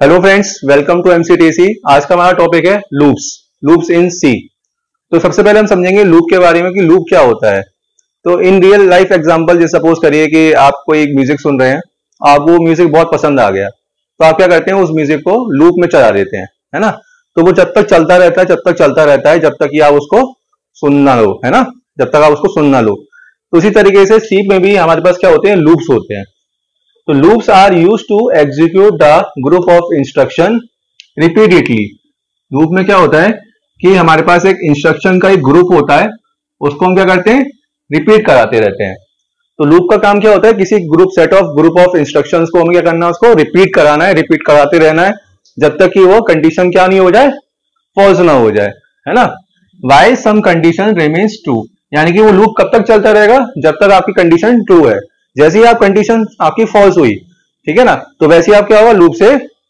Hello friends, welcome to MCTC. आज का हमारा टॉपिक है लूप्स इन सी। तो सबसे पहले हम समझेंगे लूप के बारे में कि लूप क्या होता है। तो इन रियल लाइफ एग्जांपल जैसे सपोज करिए कि आप कोई म्यूजिक सुन रहे हैं, आप वो म्यूजिक बहुत पसंद आ गया, तो आप क्या करते हैं, उस म्यूजिक को लूप में चला देते हैं, है ना। तो वो जब तक चलता रहता है जब तक कि आप उसको सुन ना लो, है ना, जब तक आप उसको सुन ना लो। तो उसी तरीके से सी में भी हमारे पास क्या होते हैं, लूप्स होते हैं। तो loops are used to execute the group of instruction repeatedly। Loop में क्या होता है कि हमारे पास एक इंस्ट्रक्शन का एक ग्रुप होता है, उसको हम क्या करते हैं, रिपीट कराते रहते हैं। तो लूप का काम क्या होता है, किसी ग्रुप ऑफ इंस्ट्रक्शंस को हमें क्या करना है, उसको रिपीट कराना है, रिपीट कराते रहना है जब तक कि वो कंडीशन क्या नहीं हो जाए, फॉल्स ना हो जाए, है ना। While some condition remains true, यानी कि वो लूप कब तक चलता रहेगा, जब तक आपकी कंडीशन ट्रू है। जैसे ही आप कंडीशन आपकी फॉल्स हुई, ठीक है ना, तो वैसे ही आप क्या होगा, लूप से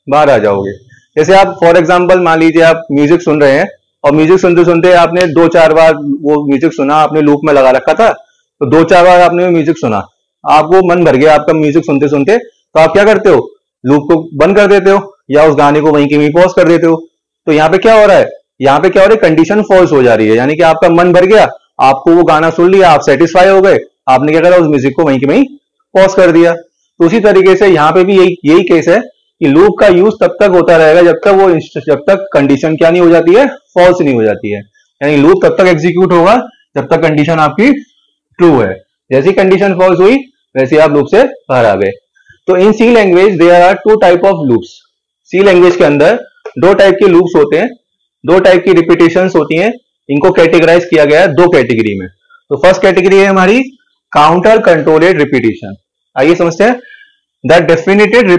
बाहर आ जाओगे। जैसे आप फॉर एग्जांपल मान लीजिए आप म्यूजिक सुन रहे हैं और म्यूजिक सुनते सुनते आपने 2-4 बार वो म्यूजिक सुना, आपने लूप में लगा रखा था, तो 2-4 बार आपने म्यूजिक सुना, आपको मन भर गया आपका म्यूजिक सुनते सुनते, तो आप क्या करते हो, लूप को बंद कर देते हो या उस गाने को वहीं के वहीं पॉज कर देते हो। तो यहाँ पे क्या हो रहा है, यहाँ पे क्या हो रहा है, कंडीशन फॉल्स हो जा रही है, यानी कि आपका मन भर गया, आपको वो गाना सुन लिया, आप सेटिस्फाई हो गए, आपने क्या करा, उस म्यूजिक को वहीं के वहीं पॉज कर दिया। तो उसी तरीके से यहाँ पे भी यही केस है कि लूप का यूज तब तक होता रहेगा जब तक कंडीशन क्या नहीं हो जाती है, फॉल्स नहीं हो जाती है। यानी लूप तब तक एग्जीक्यूट होगा जब तक कंडीशन आपकी ट्रू है। जैसी कंडीशन फॉल्स हुई वैसे आप लूप से बाहर आ गए। तो in C language there are 2 type of loops. C language के अंदर 2 टाइप के लूप्स होते हैं, 2 टाइप की रिपीटेशंस होती हैं। इनको कैटेगराइज किया गया है 2 कैटेगरी में। तो फर्स्ट कैटेगरी है हमारी काउंटर कंट्रोलेड रिपीटेशन। आइए समझते हैं। The definite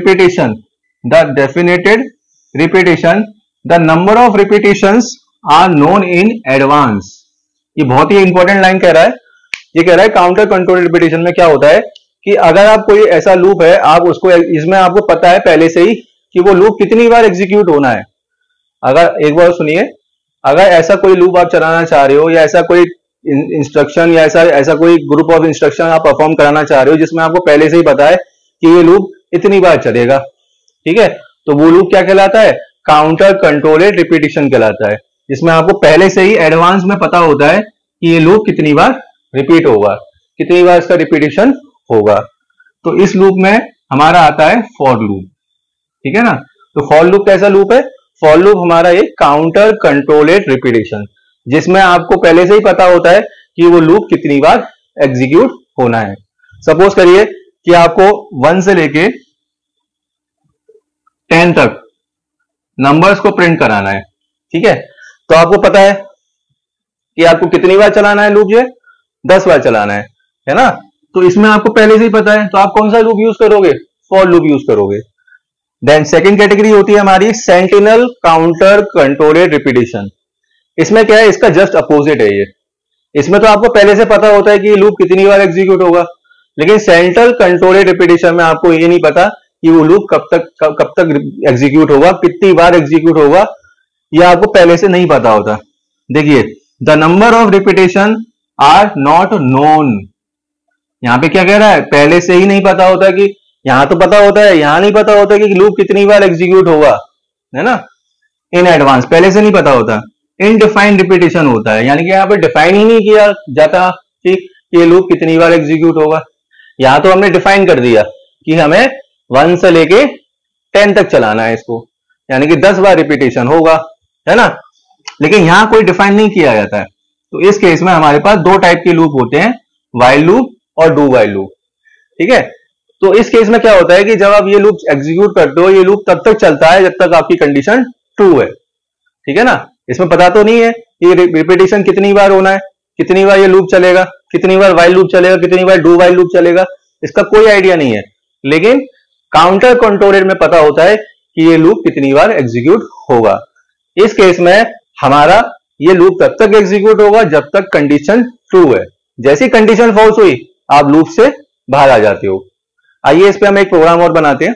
repetition the number of repetitions are known in advance. ये बहुत ही इंपॉर्टेंट लाइन कह रहा है। ये कह रहा है काउंटर कंट्रोल रिपीटेशन में क्या होता है कि अगर आप कोई ऐसा लूप है, आप उसको इसमें आपको पता है पहले से ही कि वो लूप कितनी बार एग्जीक्यूट होना है। अगर एक बार सुनिए, अगर ऐसा कोई लूप आप चलाना चाह रहे हो या ऐसा कोई इंस्ट्रक्शन या ऐसा कोई ग्रुप ऑफ इंस्ट्रक्शन आप परफॉर्म कराना चाह रहे हो जिसमें आपको पहले से ही पता है कि ये लूप इतनी बार चलेगा, ठीक है, तो वो लूप क्या कहलाता है, काउंटर कंट्रोलेड रिपीटेशन कहलाता है, जिसमें आपको पहले से ही एडवांस में पता होता है कि ये लूप कितनी बार रिपीट होगा, कितनी बार इसका रिपीटेशन होगा। तो इस लूप में हमारा आता है फॉर लूप, ठीक है ना। तो फॉर लूप कैसा लूप है, फॉर लूप हमारा एक काउंटर कंट्रोलेड रिपीटेशन, जिसमें आपको पहले से ही पता होता है कि वो लूप कितनी बार एग्जीक्यूट होना है। सपोज करिए कि आपको 1 से लेके 10 तक नंबर्स को प्रिंट कराना है, ठीक है, तो आपको पता है कि आपको कितनी बार चलाना है लूप, ये 10 बार चलाना है ना। तो इसमें आपको पहले से ही पता है, तो आप कौन सा लूप यूज करोगे, फॉर लूप यूज करोगे। देन सेकेंड कैटेगरी होती है हमारी सेंटिनल काउंटर कंट्रोलेड रिपीटेशन। इसमें क्या है, इसका जस्ट अपोजिट है ये। इसमें तो आपको पहले से पता होता है कि लूप कितनी बार एग्जीक्यूट होगा, लेकिन सेंट्रल कंट्रोलेड रिपीटेशन में आपको ये नहीं पता कि वो लूप कब तक एग्जीक्यूट होगा, कितनी बार एग्जीक्यूट होगा, ये आपको पहले से नहीं पता होता। देखिए, the number of repetition are not known. यहां पे क्या कह रहा है, पहले से ही नहीं पता होता कि, यहां तो पता होता है, यहां नहीं पता होता कि लूप कितनी बार एग्जीक्यूट होगा, है ना। इन एडवांस पहले से नहीं पता होता। इनडिफाइंड रिपीटेशन होता है, यानी कि यहाँ पे डिफाइन ही नहीं किया जाता कि ये लूप कितनी बार एग्जीक्यूट होगा। यहां तो हमने डिफाइन कर दिया कि हमें 1 से लेके 10 तक चलाना है इसको, यानी कि 10 बार रिपीटेशन होगा, है ना। लेकिन यहां कोई डिफाइन नहीं किया जाता है। तो इस केस में हमारे पास 2 टाइप के लूप होते हैं, व्हाइल लूप और डू व्हाइल लूप, ठीक है। तो इस केस में क्या होता है कि जब आप ये लूप एग्जीक्यूट करते हो, ये लूप तब तक चलता है जब तक आपकी कंडीशन ट्रू है, ठीक है ना। इसमें पता तो नहीं है ये रिपीटेशन कितनी बार होना है, कितनी बार ये लूप चलेगा, कितनी बार व्हाइल लूप चलेगा, कितनी बार डू व्हाइल लूप चलेगा, इसका कोई आइडिया नहीं है। लेकिन काउंटर कंट्रोलेड में पता होता है कि ये लूप कितनी बार एग्जीक्यूट होगा। इस केस में हमारा ये लूप तब तक एग्जीक्यूट होगा जब तक कंडीशन ट्रू है। जैसी कंडीशन फॉल्स हुई आप लूप से बाहर आ जाते हो। आइए इस पे हम एक प्रोग्राम और बनाते हैं।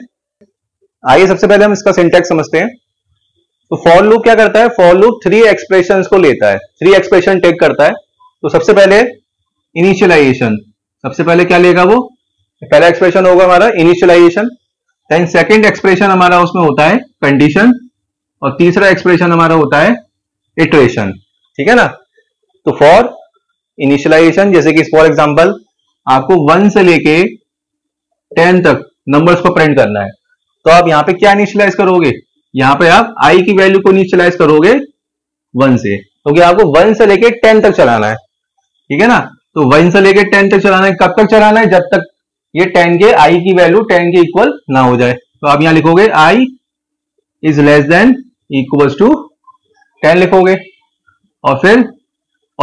आइए सबसे पहले हम इसका सिंटैक्स समझते हैं। तो फॉर लूप क्या करता है, फॉर लूप 3 एक्सप्रेशंस को लेता है, 3 एक्सप्रेशन टेक करता है। तो सबसे पहले इनिशियलाइजेशन, सबसे पहले क्या लेगा वो, पहला एक्सप्रेशन होगा हमारा इनिशियलाइजेशन। देन सेकंड एक्सप्रेशन हमारा उसमें होता है कंडीशन, और तीसरा एक्सप्रेशन हमारा होता है इटरेशन, ठीक है ना। तो फॉर इनिशियलाइजेशन, जैसे कि फॉर एग्जांपल आपको 1 से लेके 10 तक नंबर्स को प्रिंट करना है, तो आप यहाँ पे क्या इनिशियलाइज करोगे, यहाँ पे आप आई की वैल्यू को इनिशियलाइज करोगे 1 से, क्योंकि आपको 1 से लेके 10 तक चलाना है, ठीक है ना। तो 1 से लेके 10 तक चलाना है, कब तक चलाना है, जब तक ये 10 के आई की वैल्यू 10 के इक्वल ना हो जाए। तो आप यहां लिखोगे i is less than equals to 10 लिखोगे, और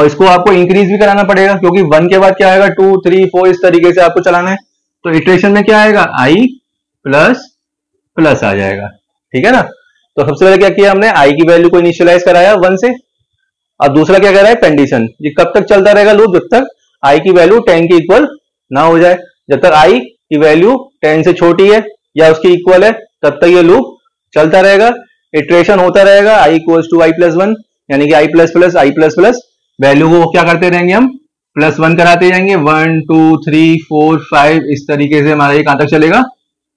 इसको आपको इंक्रीज भी कराना पड़ेगा, क्योंकि 1 के बाद क्या आएगा, 2, 3, 4 इस तरीके से आपको चलाना है। तो इटरेशन में क्या आएगा, आई प्लस प्लस आ जाएगा, ठीक है ना। तो सबसे पहले क्या किया हमने, आई की वैल्यू को इनिशियलाइज कराया 1 से, और दूसरा क्या कर रहा है, कंडीशन, ये कब तक चलता रहेगा लूप, जब तक आई की वैल्यू 10 के इक्वल ना हो जाए। जब तक आई की वैल्यू 10 से छोटी है या उसकी इक्वल है, तब तक ये लूप चलता रहेगा, इटरेशन होता रहेगा, I equals to I plus 1, यानी कि आई प्लस प्लस आई प्लस प्लस, वैल्यू को क्या करते रहेंगे हम, +1 कराते जाएंगे, 1 2 3 4 5 इस तरीके से हमारा ये कहां तक चलेगा,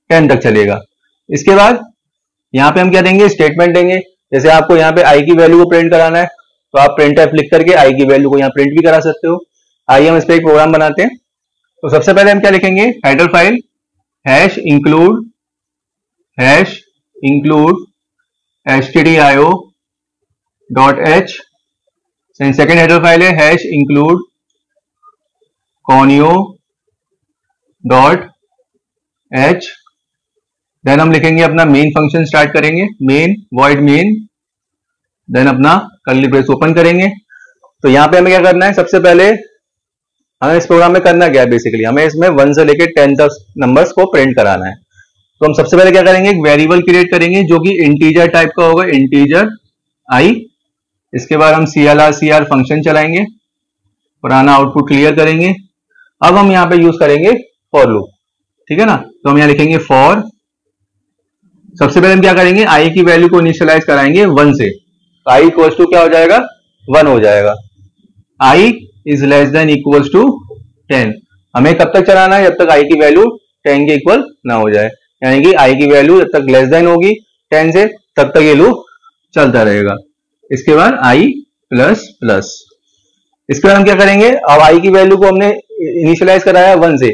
10 तक चलेगा। इसके बाद यहाँ पे हम क्या देंगे, स्टेटमेंट देंगे। जैसे आपको यहाँ पे आई की वैल्यू को प्रिंट कराना है, तो आप printf लिख करके आई की वैल्यू को यहाँ प्रिंट भी करा सकते हो। आइए हम इस पे एक प्रोग्राम बनाते हैं। तो सबसे पहले हम क्या लिखेंगे, header file hash include stdio.h, second header file है हैश इंक्लूड conio.h। देन हम लिखेंगे अपना मेन फंक्शन स्टार्ट करेंगे, मेन वॉइड मेन, देन अपना कर्ली ब्रेस ओपन करेंगे। तो यहाँ पे हमें क्या करना है, सबसे पहले हमें इस प्रोग्राम में करना क्या है, बेसिकली हमें इसमें 1 से लेकर 10 तक नंबर्स को प्रिंट कराना है। तो हम सबसे पहले क्या करेंगे, एक वेरिएबल क्रिएट करेंगे जो कि इंटीजर टाइप का होगा, इंटीजर आई। इसके बाद हम clr फंक्शन चलाएंगे, पुराना आउटपुट क्लियर करेंगे। अब हम यहाँ पे यूज करेंगे फॉर लूप, ठीक है ना। तो हम यहाँ लिखेंगे फॉर, सबसे पहले हम क्या करेंगे, आई की वैल्यू को इनिशियलाइज कराएंगे 1 से, तो आई इक्वल्स टू क्या हो जाएगा, 1 हो जाएगा। I is less than equals to 10, हमें कब तक चलाना है, जब तक आई की वैल्यू 10 के इक्वल ना हो जाए, यानी कि आई की वैल्यू जब तक लेस देन होगी 10 से, तब तक ये लूप चलता रहेगा। इसके बाद आई प्लस प्लस, इसके बाद हम क्या करेंगे, अब आई की वैल्यू को हमने इनिशियलाइज कराया 1 से,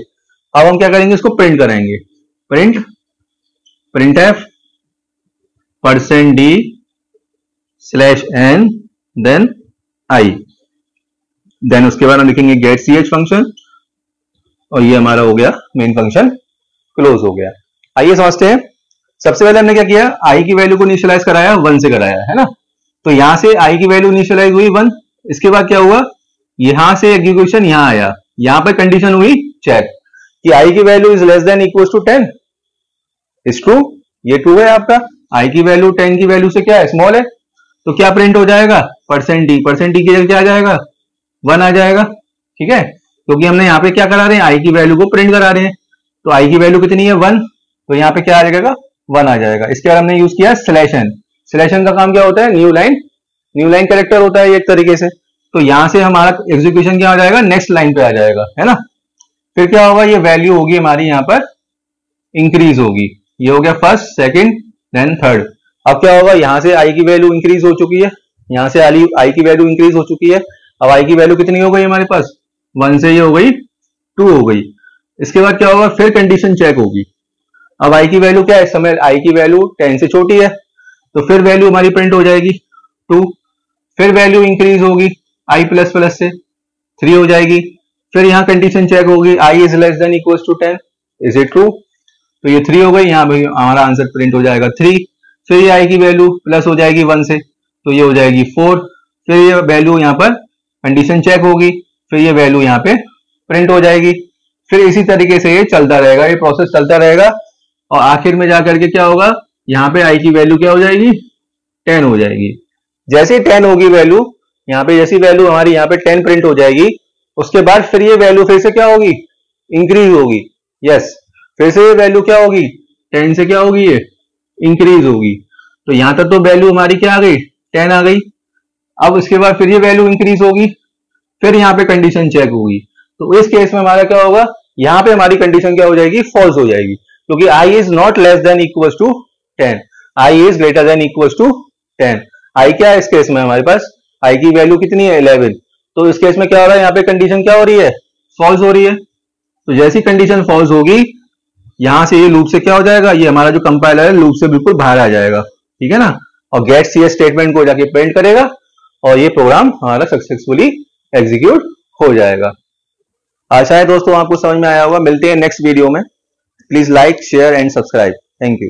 अब हम क्या करेंगे, इसको प्रिंट कराएंगे, printf %d/n then I, then उसके बाद हम लिखेंगे गेट ch फंक्शन, और ये हमारा हो गया मेन फंक्शन क्लोज हो गया। आइए समझते हैं। सबसे पहले हमने क्या किया, आई की वैल्यू को इनिशियलाइज कराया 1 से कराया है ना। तो यहां से आई की वैल्यू इनिशियलाइज हुई 1, इसके बाद क्या हुआ, यहां से एग्जीक्यूशन यहां आया, यहां पे कंडीशन हुई चेक कि आई की value is less than equals to 10, is true, ये ट्रू है आपका, आई की वैल्यू 10 की वैल्यू से क्या है, स्मॉल है, तो क्या प्रिंट हो जाएगा, %d की जगह क्या आ जाएगा, 1 आ जाएगा, ठीक है। क्योंकि हमने यहाँ पे क्या करा रहे हैं, आई की वैल्यू को प्रिंट करा रहे हैं, तो आई की वैल्यू कितनी है 1, तो यहाँ पे क्या आ जाएगा, 1 आ जाएगा। इसके बाद हमने यूज किया स्लैशन, स्लैशन का काम क्या होता है, न्यू लाइन कैरेक्टर होता है एक तरीके से। तो यहां से हमारा एग्जीक्यूशन क्या आ जाएगा, नेक्स्ट लाइन पे आ जाएगा, है ना। फिर क्या होगा, ये वैल्यू होगी हमारी यहाँ पर इंक्रीज होगी, ये हो गया फर्स्ट, सेकंड, देन थर्ड। अब क्या होगा, यहां से आई की वैल्यू इंक्रीज हो चुकी है, यहां से आई की वैल्यू इंक्रीज हो चुकी है। अब आई की वैल्यू कितनी हो गई हमारे पास, 1 से ये हो गई 2 हो गई। इसके बाद क्या होगा, फिर कंडीशन चेक होगी। अब आई की वैल्यू क्या है, इस समय आई की वैल्यू 10 से छोटी है, तो फिर वैल्यू हमारी प्रिंट हो जाएगी 2, फिर वैल्यू इंक्रीज होगी आई प्लस प्लस से 3 हो जाएगी, फिर यहाँ कंडीशन चेक होगी, i is less than equals to 10, is it true, तो ये 3 हो गई, यहाँ पे हमारा आंसर प्रिंट हो जाएगा 3। फिर ये आई की वैल्यू प्लस हो जाएगी 1 से, तो ये हो जाएगी 4, फिर ये वैल्यू यहाँ पर कंडीशन चेक होगी, फिर ये वैल्यू यहाँ पे प्रिंट हो जाएगी। फिर इसी तरीके से ये चलता रहेगा, ये प्रोसेस चलता रहेगा, और आखिर में जाकर के क्या होगा, यहाँ पे आई की वैल्यू क्या हो जाएगी, 10 हो जाएगी। जैसे 10 होगी वैल्यू, यहाँ पे जैसी वैल्यू हमारी यहाँ पे 10 प्रिंट हो जाएगी, उसके बाद फिर ये वैल्यू फिर से क्या होगी, इंक्रीज होगी, यस, फिर से ये वैल्यू क्या होगी, 10 से क्या होगी, ये इंक्रीज होगी। तो यहां तक तो वैल्यू हमारी क्या आ गई, 10 आ गई। अब इसके बाद फिर ये वैल्यू इंक्रीज होगी, फिर यहाँ पे कंडीशन चेक होगी, तो इस केस में हमारा क्या होगा, यहाँ पे हमारी कंडीशन क्या हो जाएगी, फॉल्स हो जाएगी, क्योंकि i is not less than equals to 10। I is greater than equal to 10। I क्या है इस केस में, हमारे पास आई की वैल्यू कितनी है 11। तो इस केस में क्या हो रहा है, यहाँ पे कंडीशन क्या हो रही है, फॉल्स हो रही है। तो जैसी कंडीशन फॉल्स होगी, यहां से ये लूप से क्या हो जाएगा, ये हमारा जो कंपाइलर है लूप से बिल्कुल बाहर आ जाएगा, ठीक है ना। और गेट सीएस स्टेटमेंट को जाके प्रिंट करेगा और ये प्रोग्राम हमारा सक्सेसफुली एग्जीक्यूट हो जाएगा। आशा है दोस्तों आपको समझ में आया होगा। मिलते हैं नेक्स्ट वीडियो में। Please like, share and subscribe. Thank you.